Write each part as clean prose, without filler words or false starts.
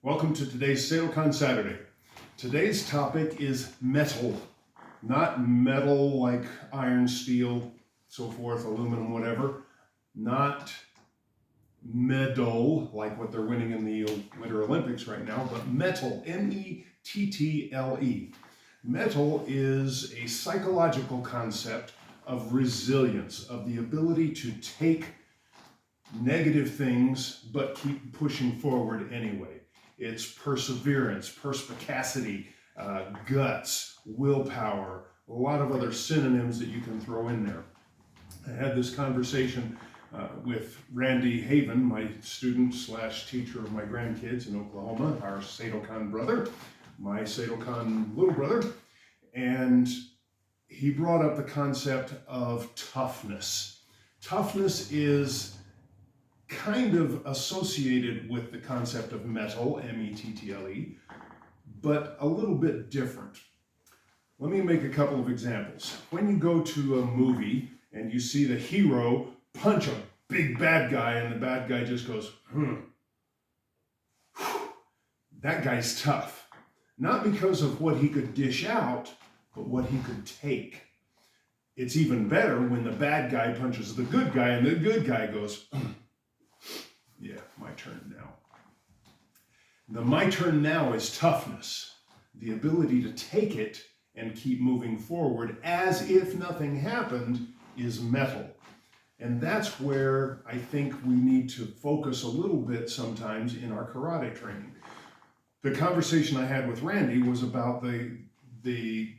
Welcome to today's Seidokan Saturday. Today's topic is metal, not metal like iron, steel, so forth, aluminum, whatever. Not meddle like what they're winning in the Winter Olympics right now, but mettle, M-E-T-T-L-E. Mettle is a psychological concept of resilience, of the ability to take negative things but keep pushing forward anyway. It's perseverance, perspicacity, guts, willpower, a lot of other synonyms that you can throw in there. I had this conversation with Randy Haven, my student slash teacher of my grandkids in Oklahoma, our Seidokan brother, my Seidokan little brother, and he brought up the concept of toughness. Toughness is kind of associated with the concept of mettle, M-E-T-T-L-E, but a little bit different. Let me make a couple of examples. When you go to a movie and you see the hero punch a big bad guy and the bad guy just goes, that guy's tough. Not because of what he could dish out, but what he could take. It's even better when the bad guy punches the good guy and the good guy goes, yeah, my turn now. The my turn now is toughness, the ability to take it and keep moving forward as if nothing happened is mettle. And that's where I think we need to focus a little bit sometimes in our karate training. The conversation I had with Randy was about the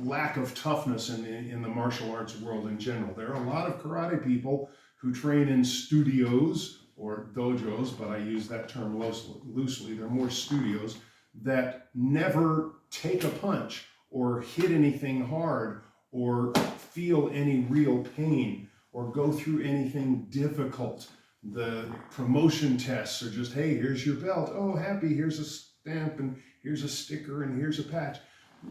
lack of toughness in the martial arts world in general. There are a lot of karate people who train in studios or dojos, but I use that term loosely. They're more studios that never take a punch or hit anything hard or feel any real pain or go through anything difficult. The promotion tests are just, hey, here's your belt. Oh, happy, here's a stamp and here's a sticker and here's a patch.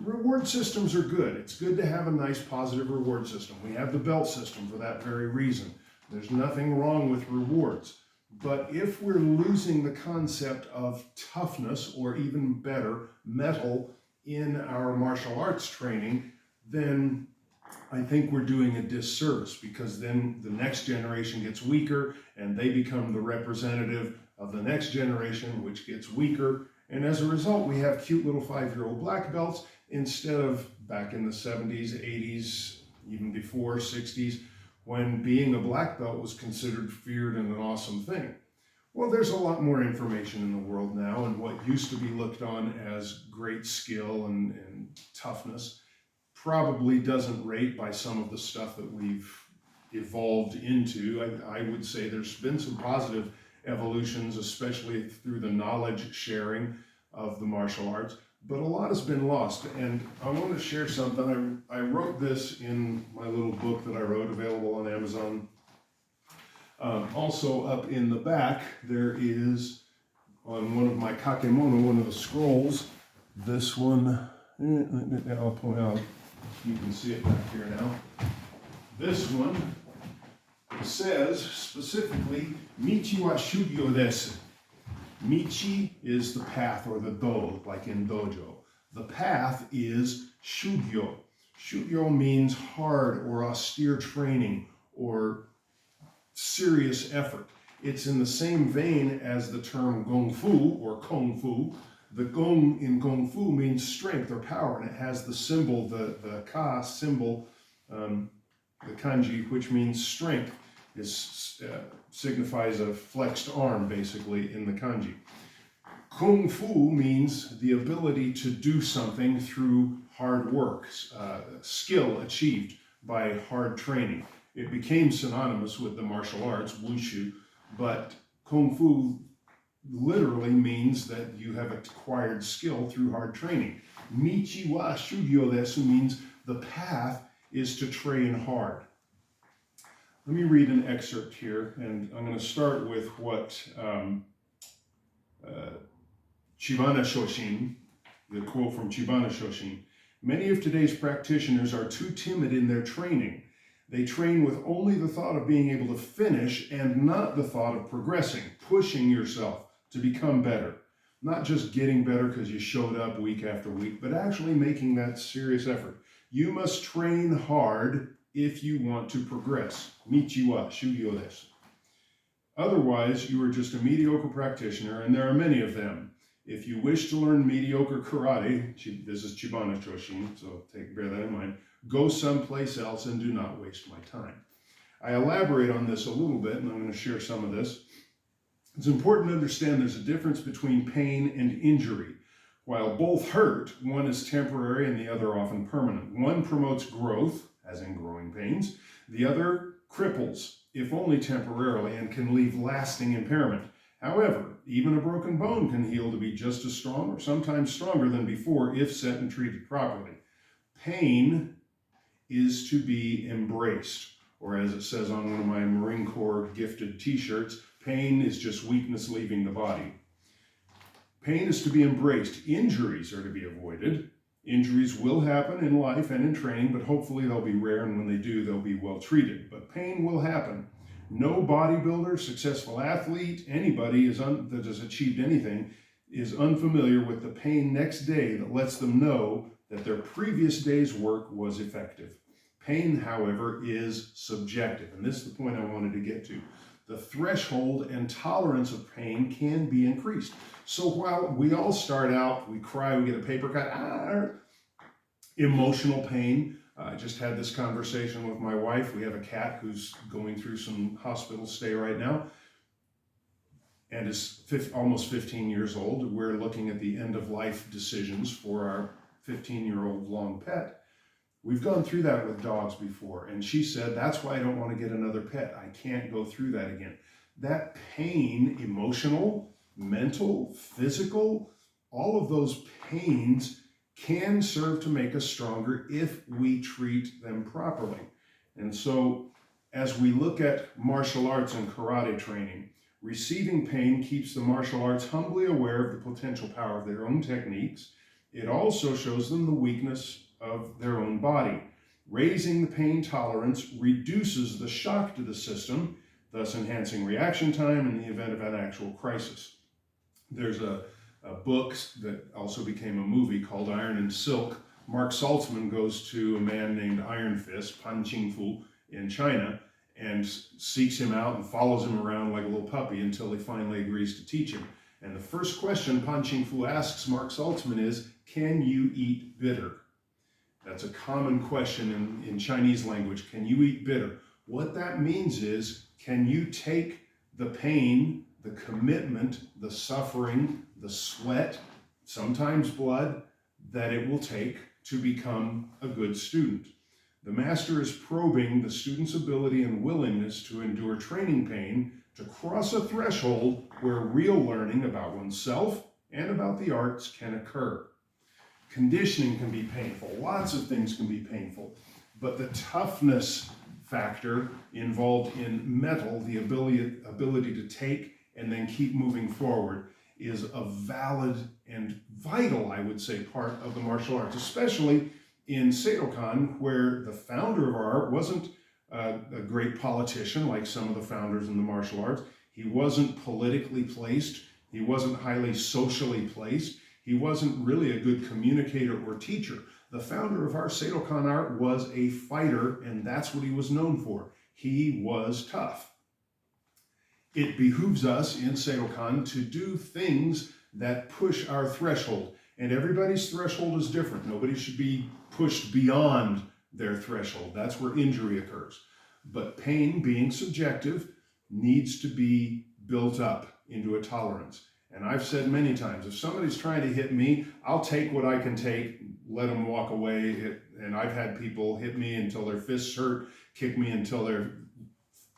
Reward systems are good. It's good to have a nice positive reward system. We have the belt system for that very reason. There's nothing wrong with rewards. But if we're losing the concept of toughness, or even better, mettle, in our martial arts training, then I think we're doing a disservice, because then the next generation gets weaker and they become the representative of the next generation, which gets weaker. And as a result, we have cute little 5-year-old black belts instead of back in the 70s, 80s, even before 60s, when being a black belt was considered feared and an awesome thing. Well, there's a lot more information in the world now, and what used to be looked on as great skill and toughness probably doesn't rate by some of the stuff that we've evolved into. I would say there's been some positive evolutions, especially through the knowledge sharing of the martial arts, but a lot has been lost. And I want to share something. I wrote this in my little book that I wrote, available on Amazon. Also up in the back, there is, on one of my kakemono, one of the scrolls, this one, I'll point out, you can see it back here now. This one says specifically, Michi wa shugyo desu. Michi is the path, or the do, like in dojo. The path is shugyo. Shugyo means hard or austere training or serious effort. It's in the same vein as the term gong fu or kung fu. The gong in kung fu means strength or power, and it has the symbol, the ka symbol, the kanji, which means strength. Signifies a flexed arm, basically, in the kanji. Kung fu means the ability to do something through hard work, skill achieved by hard training. It became synonymous with the martial arts, wushu, but kung fu literally means that you have acquired skill through hard training. Michi wa shugyo desu means the path is to train hard. Let me read an excerpt here, and I'm going to start with what Chibana Shoshin, the quote from Chibana Shoshin. Many of today's practitioners are too timid in their training. They train with only the thought of being able to finish and not the thought of progressing, pushing yourself to become better. Not just getting better because you showed up week after week, but actually making that serious effort. You must train hard if you want to progress. Michi wa shugyo desu. Otherwise, you are just a mediocre practitioner, and there are many of them. If you wish to learn mediocre karate, this is Chibana Choshin, so bear that in mind, go someplace else and do not waste my time. I elaborate on this a little bit, and I'm going to share some of this. It's important to understand there's a difference between pain and injury. While both hurt, one is temporary and the other often permanent. One promotes growth, as in growing pains. The other cripples, if only temporarily, and can leave lasting impairment. However, even a broken bone can heal to be just as strong or sometimes stronger than before if set and treated properly. Pain is to be embraced, or as it says on one of my Marine Corps gifted t-shirts, pain is just weakness leaving the body. Pain is to be embraced. Injuries are to be avoided. Injuries will happen in life and in training, but hopefully they'll be rare, and when they do, they'll be well treated. But pain will happen. No bodybuilder, successful athlete, anybody that has achieved anything is unfamiliar with the pain next day that lets them know that their previous day's work was effective. Pain, however, is subjective, and this is the point I wanted to get to. The threshold and tolerance of pain can be increased. So while we all start out, we cry, we get a paper cut, emotional pain. I just had this conversation with my wife. We have a cat who's going through some hospital stay right now and is almost 15 years old. We're looking at the end of life decisions for our 15-year-old long pet. We've gone through that with dogs before, and she said, that's why I don't want to get another pet. I can't go through that again. That pain, emotional, mental, physical, all of those pains can serve to make us stronger if we treat them properly. And so, as we look at martial arts and karate training, receiving pain keeps the martial arts humbly aware of the potential power of their own techniques. It also shows them the weakness of their own body. Raising the pain tolerance reduces the shock to the system, thus enhancing reaction time in the event of an actual crisis. There's a book that also became a movie called Iron and Silk. Mark Saltzman goes to a man named Iron Fist, Pan Qingfu, in China, and seeks him out and follows him around like a little puppy until he finally agrees to teach him. And the first question Pan Qingfu asks Mark Saltzman is, can you eat bitter? That's a common question in Chinese language. Can you eat bitter? What that means is, can you take the pain, the commitment, the suffering, the sweat, sometimes blood, that it will take to become a good student? The master is probing the student's ability and willingness to endure training pain to cross a threshold where real learning about oneself and about the arts can occur. Conditioning can be painful. Lots of things can be painful. But the toughness factor involved in mettle, the ability to take and then keep moving forward, is a valid and vital, I would say, part of the martial arts, especially in Seidokan, where the founder of our art wasn't a great politician like some of the founders in the martial arts. He wasn't politically placed. He wasn't highly socially placed. He wasn't really a good communicator or teacher. The founder of our Seidokan art was a fighter, and that's what he was known for. He was tough. It behooves us in Seidokan to do things that push our threshold. And everybody's threshold is different. Nobody should be pushed beyond their threshold. That's where injury occurs. But pain, being subjective, needs to be built up into a tolerance. And I've said many times, if somebody's trying to hit me, I'll take what I can take, let them walk away. And I've had people hit me until their fists hurt, kick me until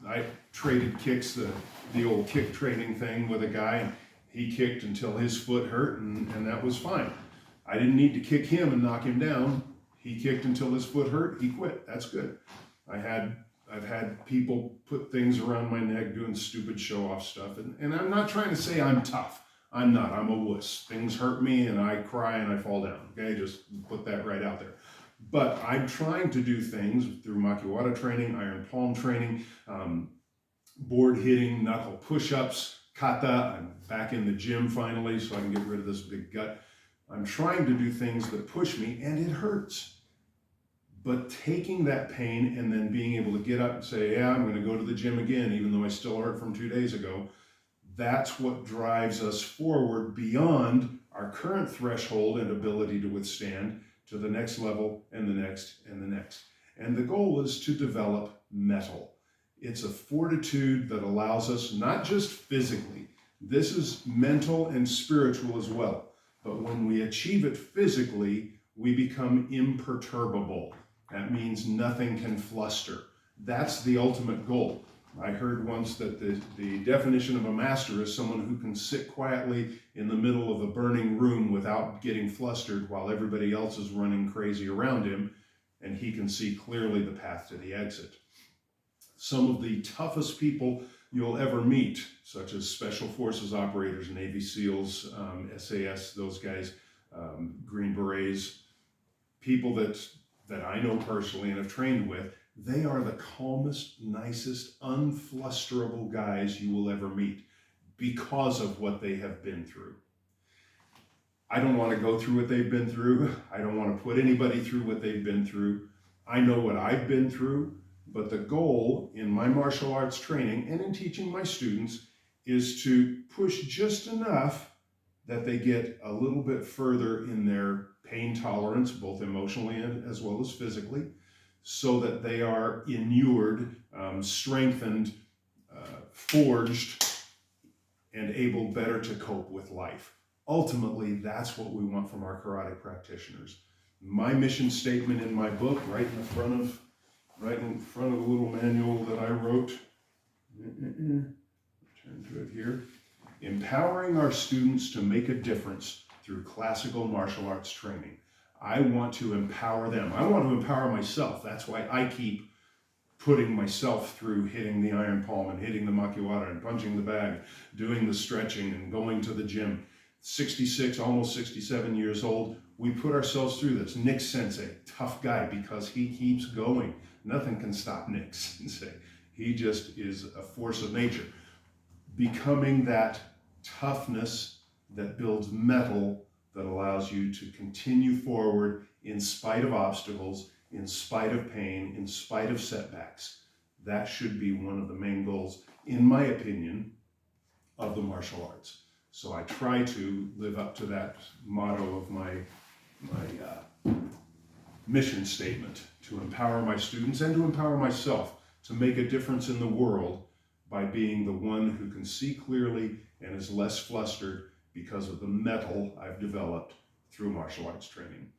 I traded kicks, the old kick trading thing with a guy, and he kicked until his foot hurt, and that was fine. I didn't need to kick him and knock him down. He kicked until his foot hurt, he quit. That's good. I've had people put things around my neck doing stupid show-off stuff, and I'm not trying to say I'm tough. I'm not. I'm a wuss. Things hurt me, and I cry, and I fall down. Okay, just put that right out there. But I'm trying to do things through makiwara training, iron palm training, board hitting, knuckle push-ups, kata. I'm back in the gym finally so I can get rid of this big gut. I'm trying to do things that push me, and it hurts. But taking that pain and then being able to get up and say, yeah, I'm going to go to the gym again, even though I still hurt from 2 days ago, that's what drives us forward beyond our current threshold and ability to withstand to the next level and the next and the next. And the goal is to develop mettle. It's a fortitude that allows us, not just physically, this is mental and spiritual as well. But when we achieve it physically, we become imperturbable. That means nothing can fluster. That's the ultimate goal. I heard once that the definition of a master is someone who can sit quietly in the middle of a burning room without getting flustered while everybody else is running crazy around him, and he can see clearly the path to the exit. Some of the toughest people you'll ever meet, such as Special Forces operators, Navy SEALs, SAS, those guys, Green Berets, people that I know personally and have trained with, they are the calmest, nicest, unflusterable guys you will ever meet because of what they have been through. I don't want to go through what they've been through. I don't want to put anybody through what they've been through. I know what I've been through, but the goal in my martial arts training and in teaching my students is to push just enough that they get a little bit further in their pain tolerance, both emotionally and as well as physically, so that they are inured, strengthened, forged, and able better to cope with life. Ultimately, that's what we want from our karate practitioners. My mission statement in my book, right in front of the little manual that I wrote, turn to it here, empowering our students to make a difference through classical martial arts training. I want to empower them. I want to empower myself. That's why I keep putting myself through hitting the iron palm and hitting the makiwara and punching the bag, doing the stretching and going to the gym. 66, almost 67 years old, we put ourselves through this. Nick Sensei, tough guy because he keeps going. Nothing can stop Nick Sensei. He just is a force of nature. Becoming that toughness that builds mettle that allows you to continue forward in spite of obstacles, in spite of pain, in spite of setbacks. That should be one of the main goals, in my opinion, of the martial arts. So I try to live up to that motto of my mission statement, to empower my students and to empower myself to make a difference in the world by being the one who can see clearly and is less flustered because of the mettle I've developed through martial arts training.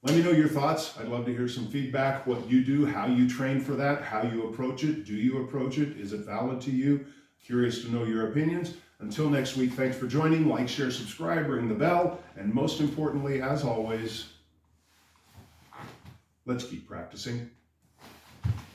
Let me know your thoughts. I'd love to hear some feedback, what you do, how you train for that, how you approach it. Do you approach it? Is it valid to you? Curious to know your opinions. Until next week, thanks for joining. Like, share, subscribe, ring the bell, and most importantly, as always, let's keep practicing.